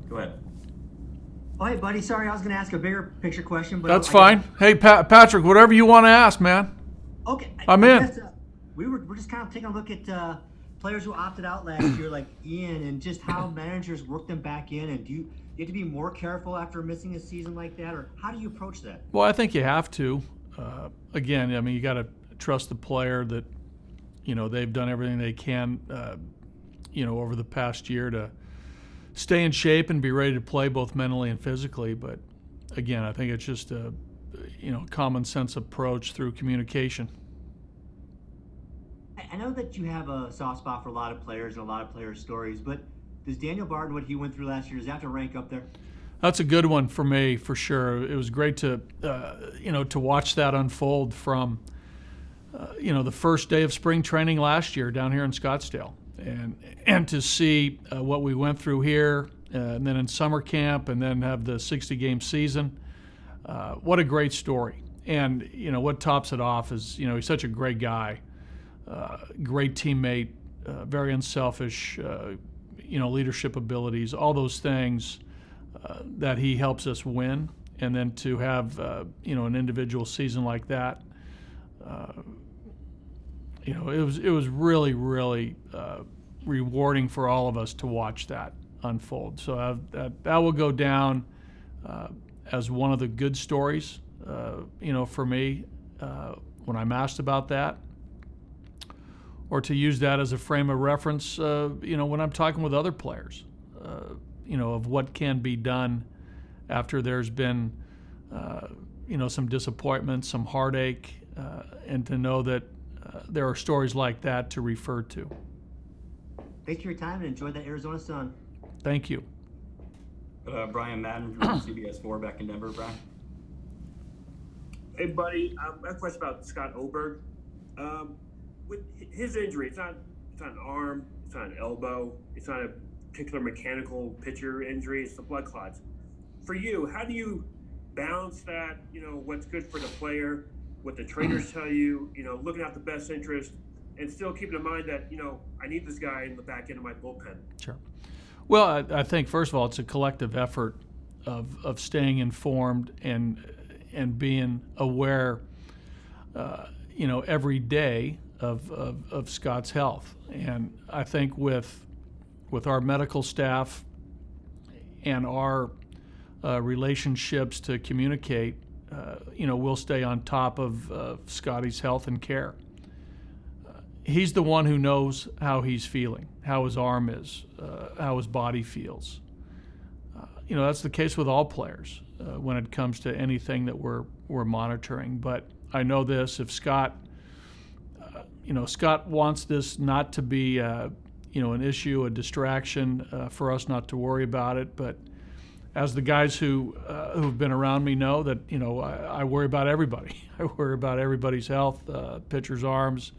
Go ahead. Oh, hey, buddy. Sorry, I was going to ask a bigger picture question, but That's I fine. Hey, Patrick, whatever you want to ask, man. okay. I'm I in. guess we're just kind of taking a look at players who opted out last year, like Ian, and just how managers work them back in. And do you have to be more careful after missing a season like that, or how do you approach that? Well, I think you have to. Again, I mean, you got to trust the player that, they've done everything they can, over the past year to stay in shape and be ready to play both mentally and physically. But again, I think it's just a, common sense approach through communication. I know that you have a soft spot for a lot of players and a lot of players' stories, but does Daniel Barton, what he went through last year, does that have to rank up there? That's a good one for me, for sure. It was great to, to watch that unfold from, the first day of spring training last year down here in Scottsdale, and to see what we went through here, and then in summer camp, and then have the 60-game season. What a great story! And what tops it off is he's such a great guy, great teammate, very unselfish, leadership abilities, all those things. That he helps us win, and then to have an individual season like that, it was really rewarding for all of us to watch that unfold. So that will go down as one of the good stories, for me when I'm asked about that, or to use that as a frame of reference, when I'm talking with other players. Of what can be done after there's been, some disappointment, some heartache, and to know that there are stories like that to refer to. Thanks for your time and enjoy that Arizona sun. Thank you. Brian Madden from CBS4 back in Denver. Brian. Hey, buddy. I have a question about Scott Oberg. With his injury, it's not an arm, it's not an elbow, it's not a particular mechanical pitcher injury, it's the blood clots. For you, how do you balance that, what's good for the player, what the trainers tell you, looking out the best interest, and still keeping in mind that, I need this guy in the back end of my bullpen? Sure. Well, I think, first of all, it's a collective effort of staying informed and being aware, every day of Scott's health. And I think with our medical staff and our relationships to communicate, we'll stay on top of Scotty's health and care. He's the one who knows how he's feeling, how his arm is, how his body feels. That's the case with all players when it comes to anything that we're monitoring. But I know this: if Scott wants this not to be an issue, a distraction, for us not to worry about it. But as the guys who've been around me know, that I worry about everybody. I worry about everybody's health, pitchers' arms,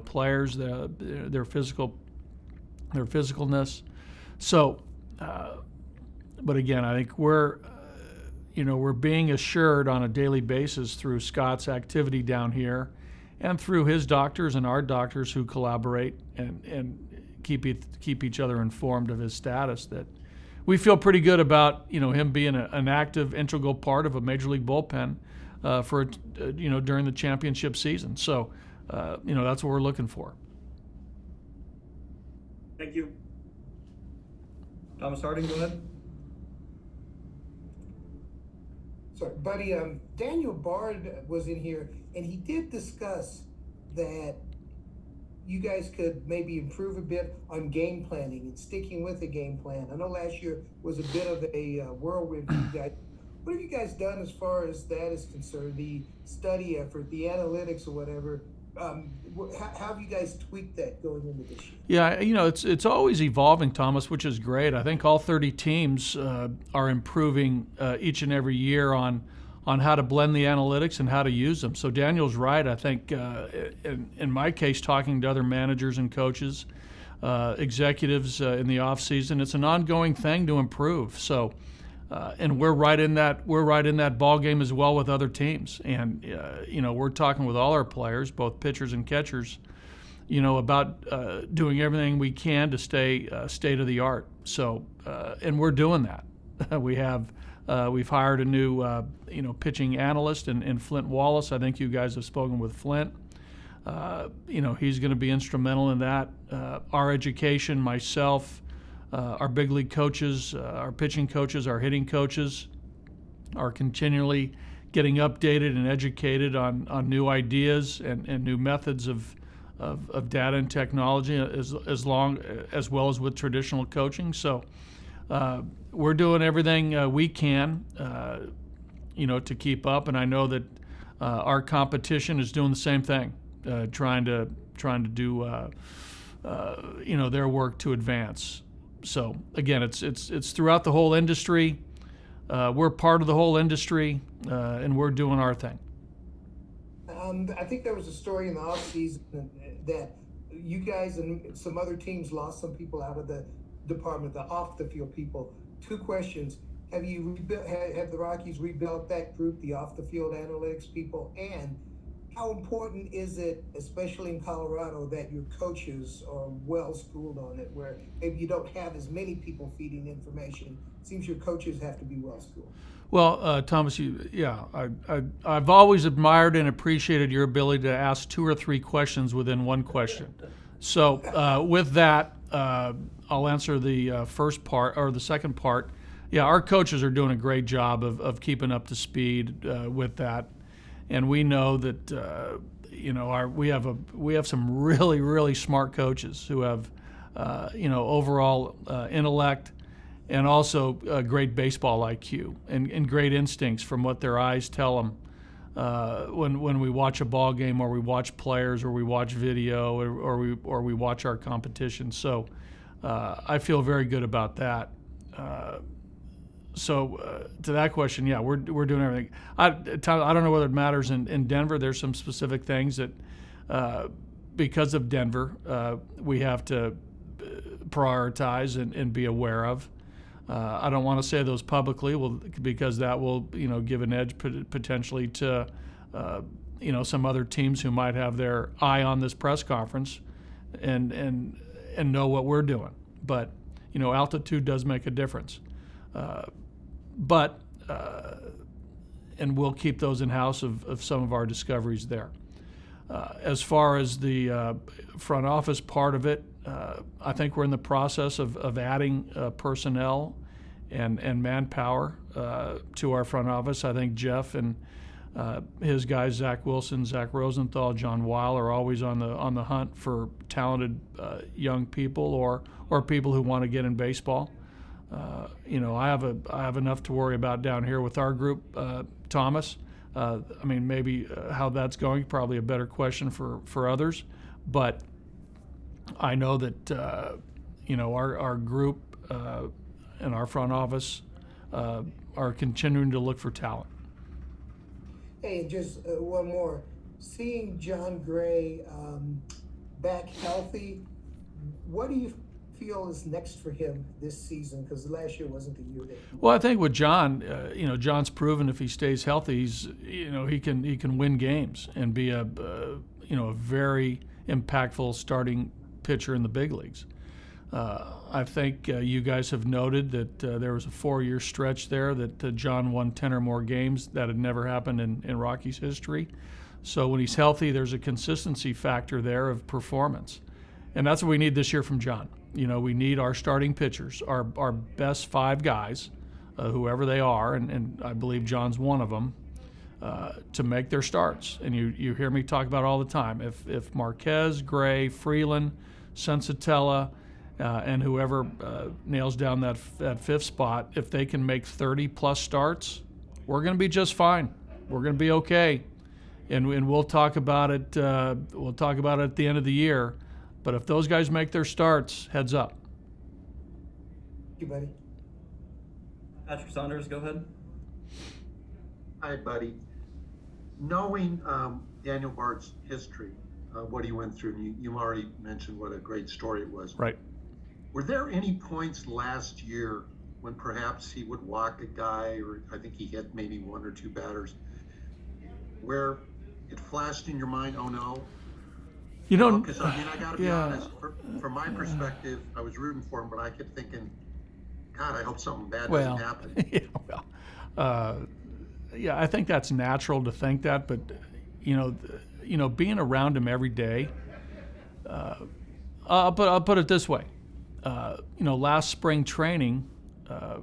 players, their physicalness. So, but again, I think we're being assured on a daily basis through Scott's activity down here, and through his doctors and our doctors who collaborate and keep each other informed of his status, that we feel pretty good about him being an active, integral part of a major league bullpen for during the championship season. So that's what we're looking for. Thank you. Thomas Harding, go ahead. Sorry, buddy. Daniel Bard was in here, and he did discuss that you guys could maybe improve a bit on game planning and sticking with a game plan. I know last year was a bit of a whirlwind for you guys. What have you guys done as far as that is concerned, the study effort, the analytics or whatever? How have you guys tweaked that going into this year? Yeah, it's always evolving, Thomas, which is great. I think all 30 teams are improving each and every year on how to blend the analytics and how to use them. So Daniel's right. I think in my case, talking to other managers and coaches, executives in the off season, it's an ongoing thing to improve. So, and we're right in that ball game as well with other teams. And we're talking with all our players, both pitchers and catchers, about doing everything we can to stay state of the art. So, and we're doing that. We've hired a new pitching analyst in Flint Wallace. I think you guys have spoken with Flint. He's going to be instrumental in that. Our education, myself, our big league coaches, our pitching coaches, our hitting coaches are continually getting updated and educated on new ideas and new methods of data and technology as well as with traditional coaching. So we're doing everything we can, to keep up. And I know that our competition is doing the same thing, trying to do their work to advance. So again, it's throughout the whole industry. We're part of the whole industry, and we're doing our thing. I think there was a story in the offseason that you guys and some other teams lost some people out of the department, the off the field people. 2 questions: have the Rockies rebuilt that group, the off the field analytics people? And how important is it, especially in Colorado, that your coaches are well schooled on it, where maybe you don't have as many people feeding information? It seems your coaches have to be well schooled. Well, Thomas, I've always admired and appreciated your ability to ask 2 or 3 questions within one question. So with that, I'll answer the first part or the second part. Yeah, our coaches are doing a great job of keeping up to speed with that, and we know that we have some really, really smart coaches who have overall intellect, and also great baseball IQ and great instincts from what their eyes tell them when we watch a ball game, or we watch players, or we watch video, or we watch our competition. So I feel very good about that. So to that question, yeah, we're doing everything. I don't know whether it matters in Denver. There's some specific things that because of Denver we have to prioritize and be aware of. I don't want to say those publicly, because that will, give an edge potentially to, some other teams who might have their eye on this press conference, and know what we're doing. But, altitude does make a difference. And we'll keep those in house of some of our discoveries there. As far as the front office part of it, I think we're in the process of adding personnel and manpower to our front office. I think Jeff and his guys, Zach Wilson, Zach Rosenthal, John Weil, are always on the hunt for talented young people or people who want to get in baseball. I have enough to worry about down here with our group, Thomas. Maybe how that's going, probably a better question for others. But I know that our group and our front office are continuing to look for talent. Hey, just one more. Seeing John Gray back healthy, what do you feel is next for him this season? Because last year wasn't the year that. Well, I think with John, John's proven if he stays healthy, he can win games and be a very impactful starting pitcher in the big leagues. I think you guys have noted that there was a 4-year stretch there that John won 10 or more games. That had never happened in Rockies history. So when he's healthy, there's a consistency factor there of performance. And that's what we need this year from John. We need our starting pitchers, our best 5 guys, whoever they are, and I believe John's one of them, to make their starts. And you hear me talk about it all the time. If Marquez, Gray, Freeland, Sensatella, and whoever nails down that 5th spot, if they can make 30-plus starts, we're going to be just fine. We're going to be okay. And we'll talk about it. We'll talk about it at the end of the year. But if those guys make their starts, heads up. Thank you, buddy. Patrick Saunders, go ahead. Hi, buddy. Knowing Daniel Bard's history, what he went through, and you already mentioned what a great story it was. Right. Were there any points last year when perhaps he would walk a guy, or I think he hit maybe 1 or 2 batters, where it flashed in your mind, oh no? You know, Because I mean, I got to be yeah. honest. From my perspective, I was rooting for him, but I kept thinking, God, I hope something bad Well, doesn't happen. yeah, yeah, I think that's natural to think that, but being around him every day. I'll put it this way. Last spring training, there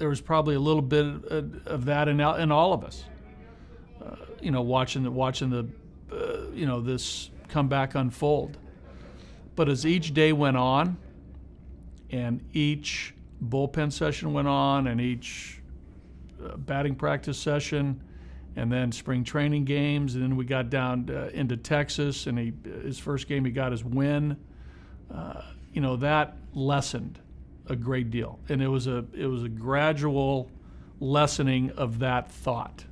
was probably a little bit of that in all of us. Watching the this comeback unfold. But as each day went on, and each bullpen session went on, and each batting practice session, and then spring training games, and then we got down into Texas, and his first game he got his win. That lessened a great deal, and it was a gradual lessening of that thought,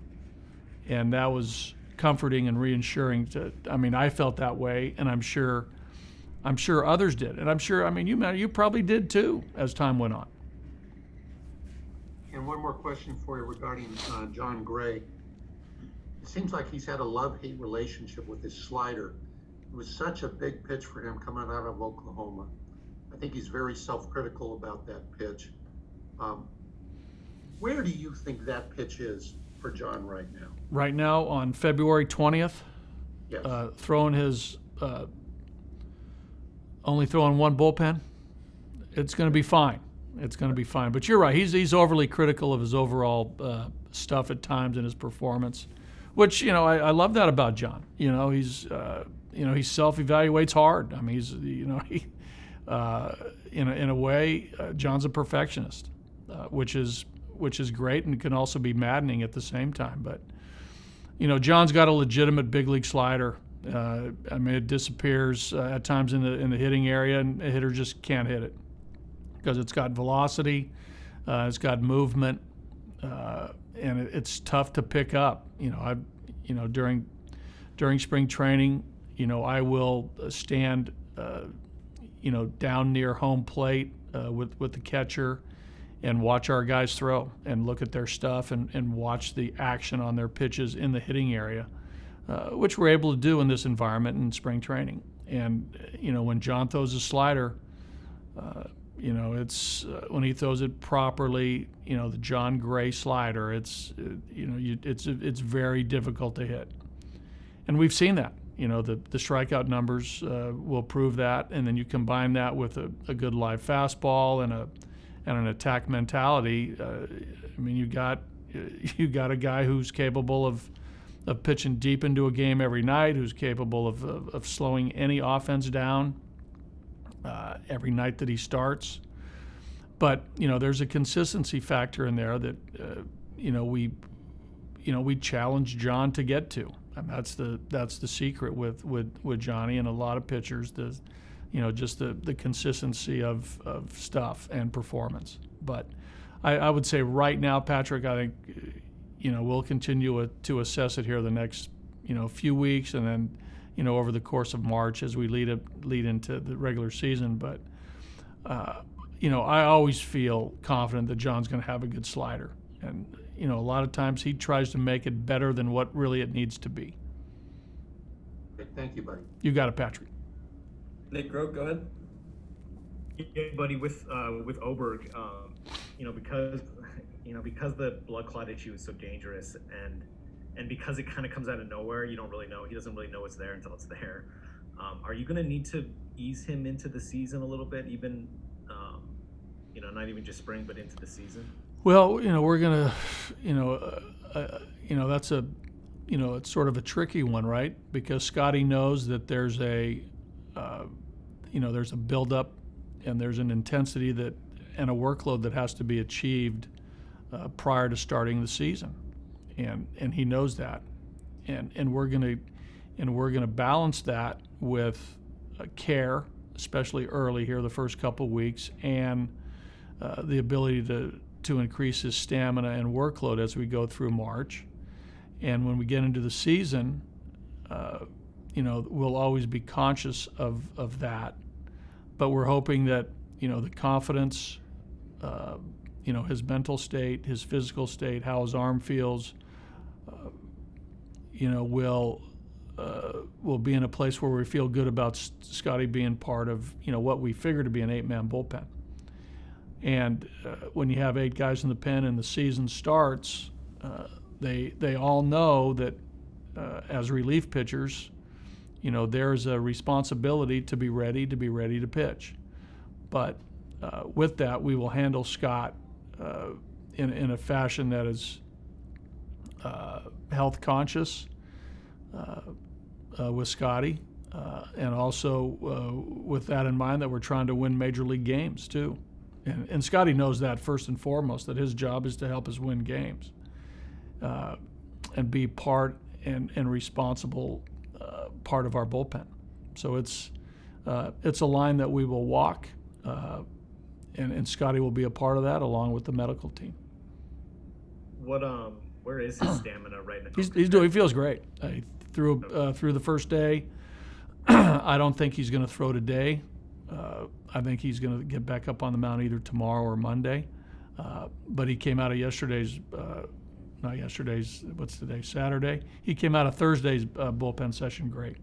and that was comforting and reassuring. I felt that way, and I'm sure others did, and I'm sure you probably did too as time went on. And one more question for you regarding John Gray. It seems like he's had a love-hate relationship with his slider. It was such a big pitch for him coming out of Oklahoma. I think he's very self-critical about that pitch. Where do you think that pitch is for John right now? Right now, on February 20th, Yes. throwing his only throwing one bullpen, it's going to be fine. It's going to be fine. But you're right. He's overly critical of his overall stuff at times in his performance, which I love that about John. He's he self-evaluates hard. I mean, he's in a way, John's a perfectionist, which is great and can also be maddening at the same time. But John's got a legitimate big league slider. It disappears at times in the hitting area, and a hitter just can't hit it because it's got velocity, it's got movement, and it's tough to pick up. During spring training, I will stand, down near home plate with the catcher and watch our guys throw and look at their stuff and watch the action on their pitches in the hitting area, which we're able to do in this environment in spring training. And, when John throws a slider, it's when he throws it properly, the John Gray slider, it's very difficult to hit. And we've seen that. The strikeout numbers will prove that, and then you combine that with a good live fastball and an attack mentality. You got a guy who's capable of pitching deep into a game every night, who's capable of slowing any offense down every night that he starts. But there's a consistency factor in there that we challenge John to get to. And that's the secret with Johnny and a lot of pitchers. Just the consistency of stuff and performance. But I would say right now, Patrick, I think we'll continue to assess it here the next few weeks, and then over the course of March as we lead into the regular season. But I always feel confident that John's going to have a good slider, and a lot of times he tries to make it better than what really it needs to be. Thank you, buddy. You got it, Patrick. Nick Grote, go ahead. Yeah, buddy, with Oberg, because the blood clot issue is so dangerous, and because it kind of comes out of nowhere, you don't really know. He doesn't really know it's there until it's there. Are you going to need to ease him into the season a little bit, even not even just spring, but into the season? Well, we're gonna, that's a, it's sort of a tricky one, right? Because Scotty knows that there's a buildup and there's an intensity and a workload that has to be achieved prior to starting the season, and he knows that, and we're gonna balance that with care, especially early here, the first couple weeks, and the ability to increase his stamina and workload as we go through March. And when we get into the season, we'll always be conscious of that. But we're hoping that, the confidence, his mental state, his physical state, how his arm feels, will will be in a place where we feel good about Scotty being part of what we figure to be an 8-man bullpen. And when you have 8 guys in the pen and the season starts, they all know that as relief pitchers, there's a responsibility to be ready to pitch. But with that, we will handle Scott in a fashion that is health conscious with Scotty, and also with that in mind that we're trying to win major league games too. And Scotty knows that first and foremost, that his job is to help us win games and be part and responsible part of our bullpen. So it's a line that we will walk, and Scotty will be a part of that along with the medical team. Where is his stamina right now? He feels great. He threw the first day. I don't think he's going to throw today. I think he's going to get back up on the mound either tomorrow or Monday. But he came out of what's today, Saturday? He came out of Thursday's bullpen session great.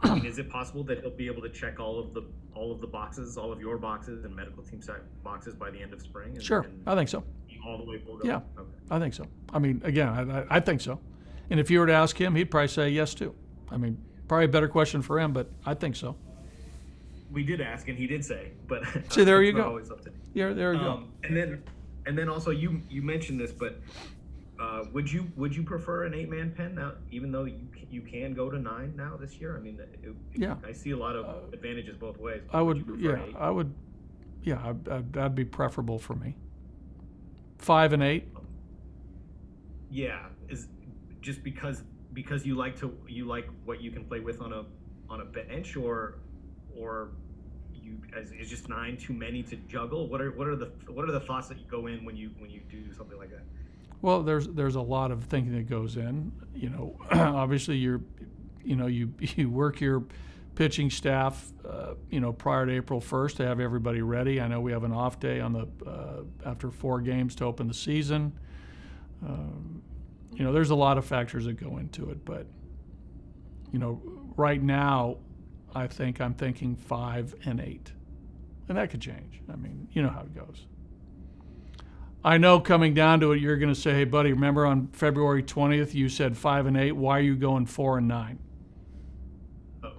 I mean, is it possible that he'll be able to check all of the boxes, all of your boxes and medical team boxes by the end of spring? Sure, I think so. All the way full go? Yeah, okay. I think so. I mean, again, I think so. And if you were to ask him, he'd probably say yes too. I mean, probably a better question for him, but I think so. We did ask, and he did say, but see, there you it's not go. always up to me. Yeah, there you go. And then also you mentioned this, but would you prefer an 8-man pen now, even though you can go to 9 now this year? I mean, Yeah. I see a lot of advantages both ways. I would, you prefer 8? I would, yeah, that'd be preferable for me. 5 and 8. Yeah, is just because you like what you can play with on a bench, or is just 9 too many to juggle? What are the thoughts that you go in when you do something like that? Well, there's a lot of thinking that goes in. Obviously you work your pitching staff, prior to April 1st to have everybody ready. I know we have an off day on the after 4 games to open the season. There's a lot of factors that go into it, but right now, I think I'm thinking 5 and 8, and that could change. I mean, you know how it goes. I know coming down to it, you're going to say, "Hey, buddy, remember on February 20th you said 5 and 8? Why are you going 4 and 9?"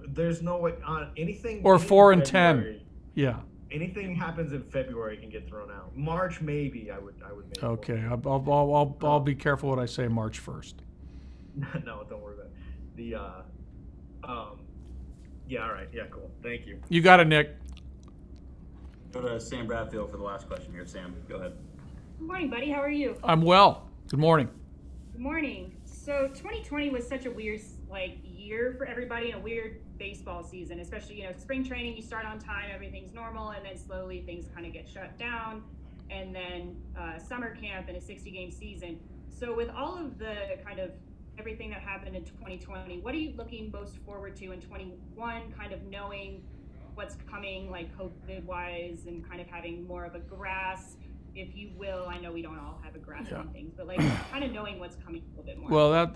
There's no way anything. Or 4 and February, 10. Yeah. Anything happens in February can get thrown out. March maybe I would maybe. Okay, I'll be careful what I say March 1st. No, don't worry about it. Yeah, all right, yeah, cool. Thank you. You got it, Nick. Go to Sam Bradfield for the last question here. Sam, go ahead. Good morning, buddy. How are you? I'm well. Good morning. Good morning. So 2020 was such a weird year for everybody, and a weird baseball season, especially spring training. You start on time, everything's normal, and then slowly things kind of get shut down, and then summer camp and a 60-game season. So with all of the kind of everything that happened in 2020, what are you looking most forward to in 21? Kind of knowing what's coming, like COVID-wise, and kind of having more of a grasp, if you will. I know we don't all have a grasp on things, but kind of knowing what's coming a little bit more. Well,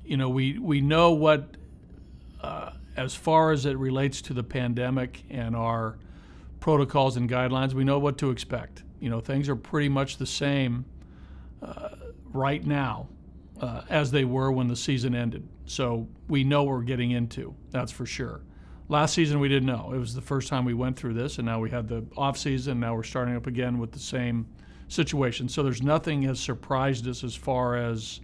we know what, as far as it relates to the pandemic and our protocols and guidelines, we know what to expect. Things are pretty much the same right now as they were when the season ended. So we know what we're getting into, that's for sure. Last season we didn't know. It was the first time we went through this, and now we had the off season. Now we're starting up again with the same situation. So there's nothing has surprised us as far as,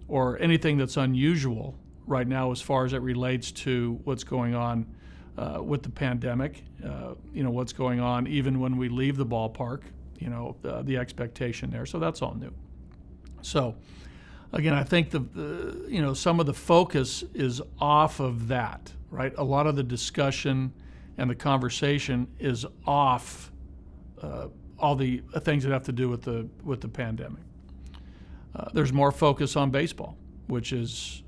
or anything that's unusual right now as far as it relates to what's going on with the pandemic. What's going on even when we leave the ballpark. The expectation there. So that's all new. So again, I think some of the focus is off of that. Right, a lot of the discussion and the conversation is off all the things that have to do with the pandemic. There's more focus on baseball, which is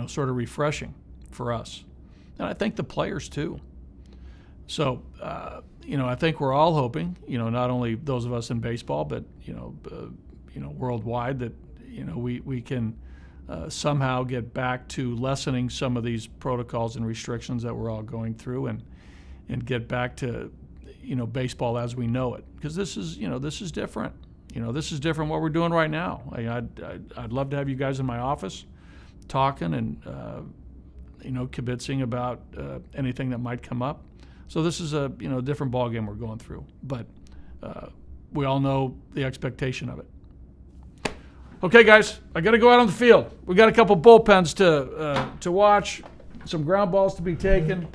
sort of refreshing for us, and I think the players too. So I think we're all hoping, not only those of us in baseball, but worldwide, that we can somehow get back to lessening some of these protocols and restrictions that we're all going through, and get back to, baseball as we know it. Because this is different. This is different what we're doing right now. I'd love to have you guys in my office talking and, kibitzing about anything that might come up. So this is a different ballgame we're going through. But we all know the expectation of it. Okay, guys, I got to go out on the field. We got a couple bullpens to watch, some ground balls to be taken.